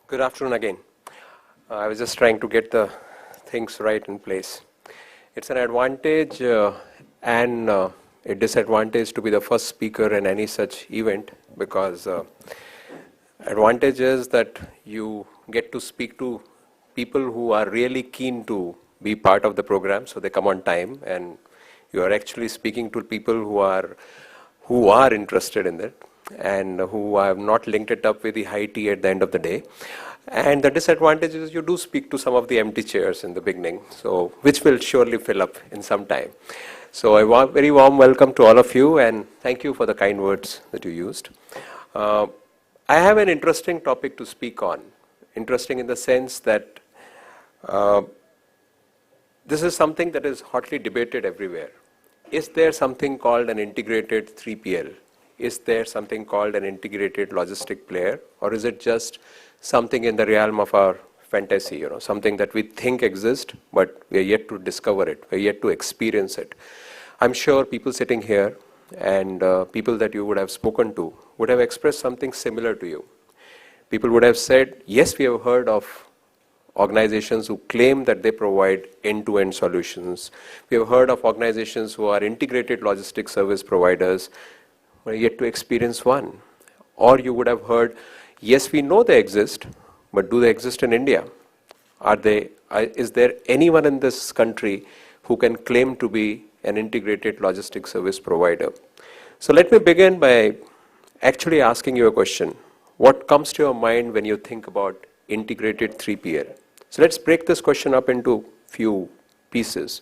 Good afternoon again. I was just trying to get the things right in place. It's an advantage and a disadvantage to be the first speaker in any such event because advantage is that you get to speak to people who are really keen to be part of the program, so they come on time, and you are actually speaking to people who are interested in it and who have not linked it up with the high tea at the end of the day. And the disadvantage is you do speak to some of the empty chairs in the beginning, so which will surely fill up in some time. So a very warm welcome to all of you, and thank you for the kind words that you used. I have an interesting topic to speak on. Interesting in the sense that this is something that is hotly debated everywhere. Is there something called an integrated 3PL? Is there something called an integrated logistic player? Or is it just something in the realm of our fantasy, something that we think exists, but we are yet to discover it, we are yet to experience it? I'm sure people sitting here and people that you would have spoken to would have expressed something similar to you. People would have said, yes, we have heard of organizations who claim that they provide end-to-end solutions. We have heard of organizations who are integrated logistics service providers, but yet to experience one. Or you would have heard, yes, we know they exist, but do they exist in India? Is there anyone in this country who can claim to be an integrated logistics service provider? So let me begin by actually asking you a question. What comes to your mind when you think about integrated 3PL? So let's break this question up into few pieces.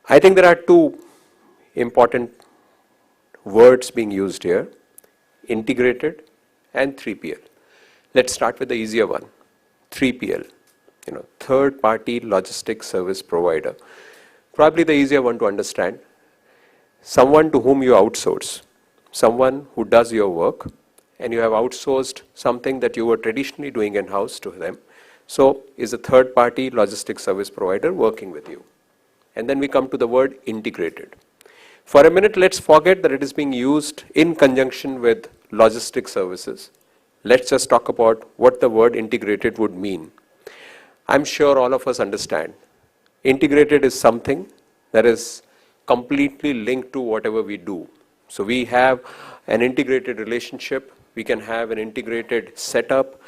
I think there are two important words being used here, integrated and 3PL. Let's start with the easier one, 3PL, third party logistics service provider. Probably the easier one to understand. Someone to whom you outsource, someone who does your work, and you have outsourced something that you were traditionally doing in-house to them. So is a third party logistics service provider working with you. And then we come to the word integrated. For a minute, let's forget that it is being used in conjunction with logistics services. Let's just talk about what the word integrated would mean. I'm sure all of us understand. Integrated is something that is completely linked to whatever we do. So we have an integrated relationship. We can have an integrated setup.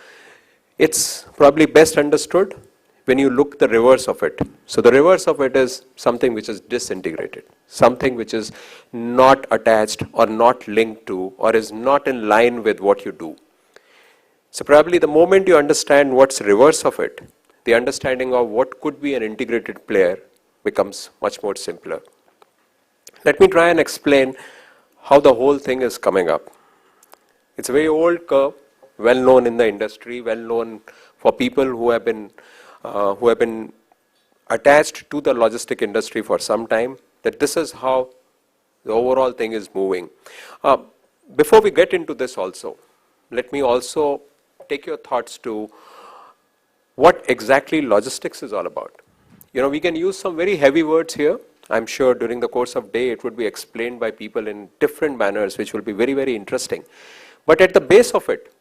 It's probably best understood when you look the reverse of it. So the reverse of it is something which is disintegrated, something which is not attached or not linked to or is not in line with what you do. So probably the moment you understand what's reverse of it, the understanding of what could be an integrated player becomes much more simpler. Let me try and explain how the whole thing is coming up. It's a very old curve, well known in the industry, well known for people who have been attached to the logistic industry for some time, that this is how the overall thing is moving. Before we get into this also, let me also take your thoughts to what exactly logistics is all about. We can use some very heavy words here. I'm sure during the course of day it would be explained by people in different manners, which will be very, very interesting. But at the base of it,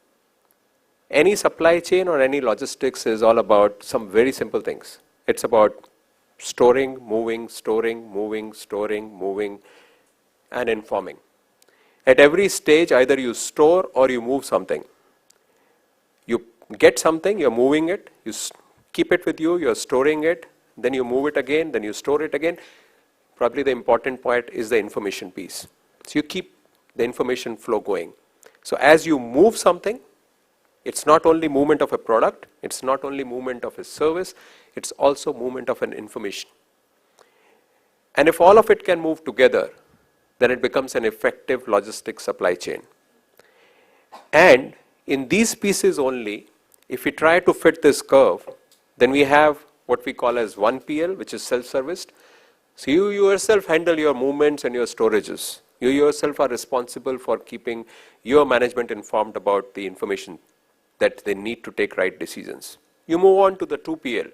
any supply chain or any logistics is all about some very simple things. It's about storing, moving, and informing. At every stage, either you store or you move something. You get something, you're moving it, you keep it with you, you're storing it, then you move it again, then you store it again. Probably the important part is the information piece. So you keep the information flow going. So as you move something, it's not only movement of a product, it's not only movement of a service, it's also movement of an information. And if all of it can move together, then it becomes an effective logistics supply chain. And in these pieces only, if we try to fit this curve, then we have what we call as 1PL, which is self-serviced. So you yourself handle your movements and your storages. You yourself are responsible for keeping your management informed about the information that they need to take right decisions. You move on to the 2PL,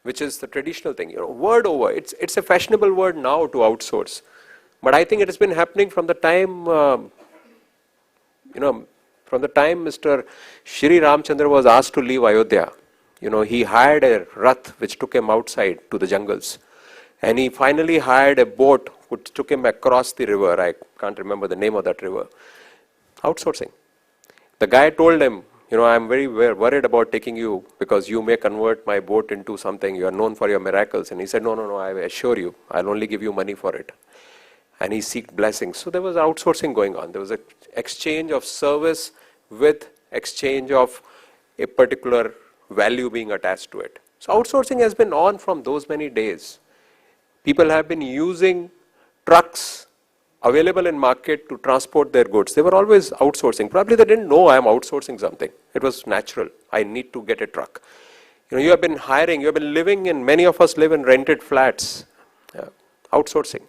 which is the traditional thing. Word over. It's a fashionable word now to outsource. But I think it has been happening from the time, From the time Mr. Shri Ramchandra was asked to leave Ayodhya, he hired a rath which took him outside to the jungles. And he finally hired a boat which took him across the river. I can't remember the name of that river. Outsourcing. The guy told him, I'm very worried about taking you because you may convert my boat into something. You are known for your miracles. And he said, no, I assure you, I'll only give you money for it. And he seeked blessings. So there was outsourcing going on. There was an exchange of service with exchange of a particular value being attached to it. So outsourcing has been on from those many days. People have been using trucks available in market to transport their goods. They were always outsourcing. Probably they didn't know I am outsourcing something. It was natural. I need to get a truck. You have been hiring, you have been living in, many of us live in rented flats. Outsourcing.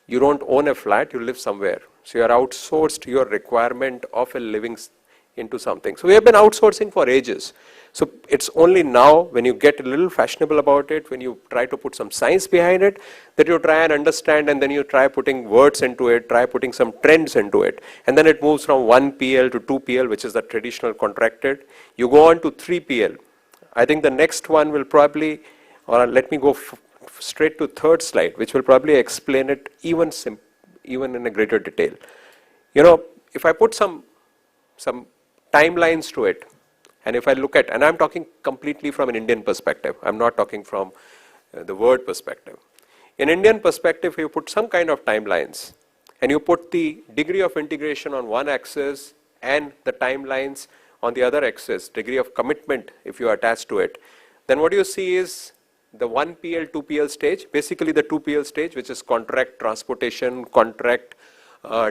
You don't own a flat, you live somewhere. So you are outsourced your requirement of a living into something. So we have been outsourcing for ages. So it's only now when you get a little fashionable about it, when you try to put some science behind it, that you try and understand, and then you try putting words into it, try putting some trends into it. And then it moves from 1PL to 2PL, which is the traditional contracted. You go on to 3PL. I think the next one will probably, or let me go straight to third slide, which will probably explain it even in a greater detail. If I put some timelines to it, and if I look at, and I'm talking completely from an Indian perspective, I'm not talking from the world perspective. In Indian perspective, you put some kind of timelines, and you put the degree of integration on one axis and the timelines on the other axis, degree of commitment if you attach to it, then what you see is the 1PL, 2PL stage, basically the 2PL stage, which is contract transportation, contract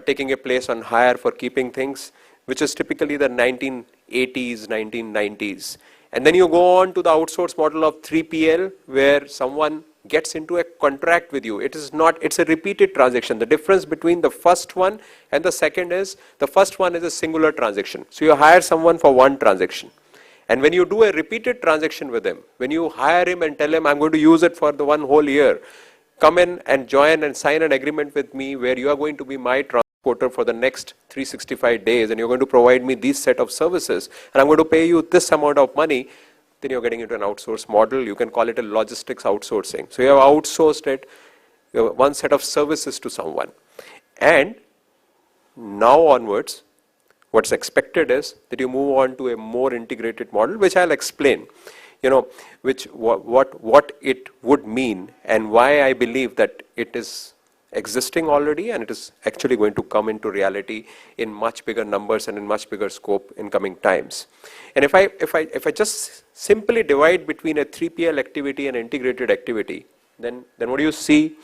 taking a place on hire for keeping things, which is typically the 1980s, 1990s. And then you go on to the outsource model of 3PL, where someone gets into a contract with you. It's a repeated transaction. The difference between the first one and the second is, the first one is a singular transaction. So you hire someone for one transaction. And when you do a repeated transaction with him, when you hire him and tell him, I'm going to use it for the one whole year, come in and join and sign an agreement with me where you are going to be my transporter for the next 365 days and you're going to provide me these set of services and I'm going to pay you this amount of money, then you're getting into an outsource model. You can call it a logistics outsourcing. So you have outsourced it, you have one set of services to someone. And now onwards, what's expected is that you move on to a more integrated model, which I'll explain, what it would mean and why I believe that it is existing already and it is actually going to come into reality in much bigger numbers and in much bigger scope in coming times. And if I just simply divide between a 3PL activity and integrated activity, then what do you see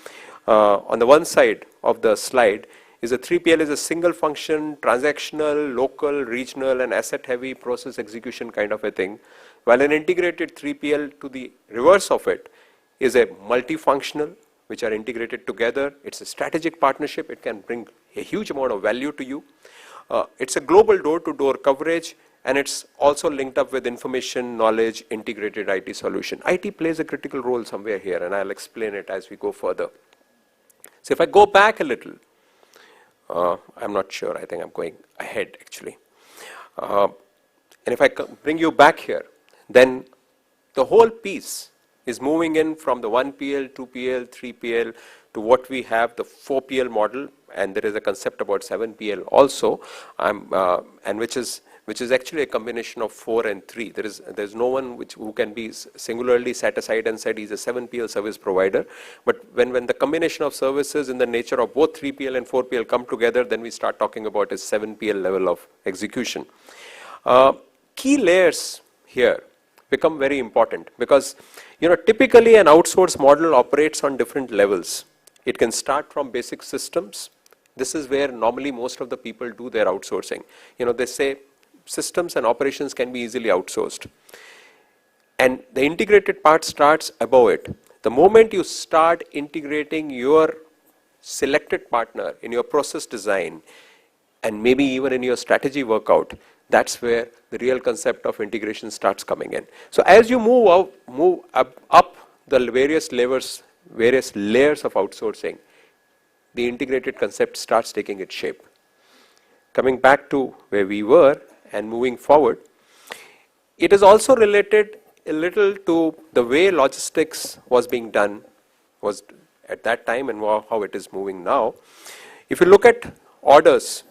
on the one side of the slide is a 3PL is a single function, transactional, local, regional and asset heavy process execution kind of a thing, while an integrated 3PL to the reverse of it is a multifunctional, which are integrated together. It's a strategic partnership. It can bring a huge amount of value to you. It's a global door-to-door coverage, and it's also linked up with information, knowledge, integrated IT solution. IT plays a critical role somewhere here, and I'll explain it as we go further. So if I go back a little, I'm not sure. I think I'm going ahead, actually. And if I bring you back here, then the whole piece is moving in from the 1PL, 2PL, 3PL to what we have, the 4PL model, and there is a concept about 7PL also, and which is actually a combination of 4 and 3. There's no one who can be singularly set aside and said he's a 7PL service provider. But when the combination of services in the nature of both 3PL and 4PL come together, then we start talking about a 7PL level of execution. Key layers here become very important because typically an outsource model operates on different levels. It can start from basic systems. This is where normally most of the people do their outsourcing. They say systems and operations can be easily outsourced. And the integrated part starts above it. The moment you start integrating your selected partner in your process design and maybe even in your strategy workout, that's where the real concept of integration starts coming in. So as you move up the various layers of outsourcing, the integrated concept starts taking its shape. Coming back to where we were, and moving forward. It is also related a little to the way logistics was being done was at that time and how it is moving now. If you look at orders,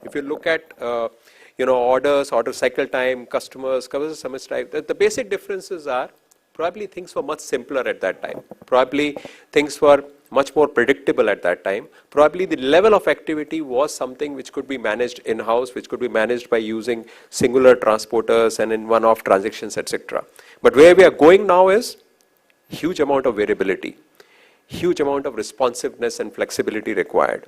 if you look at orders, order cycle time, customers, service time, the basic differences are probably things were much simpler at that time. Probably things were much more predictable at that time. Probably the level of activity was something which could be managed in-house, which could be managed by using singular transporters and in one-off transactions, etc. But where we are going now is huge amount of variability, huge amount of responsiveness and flexibility required.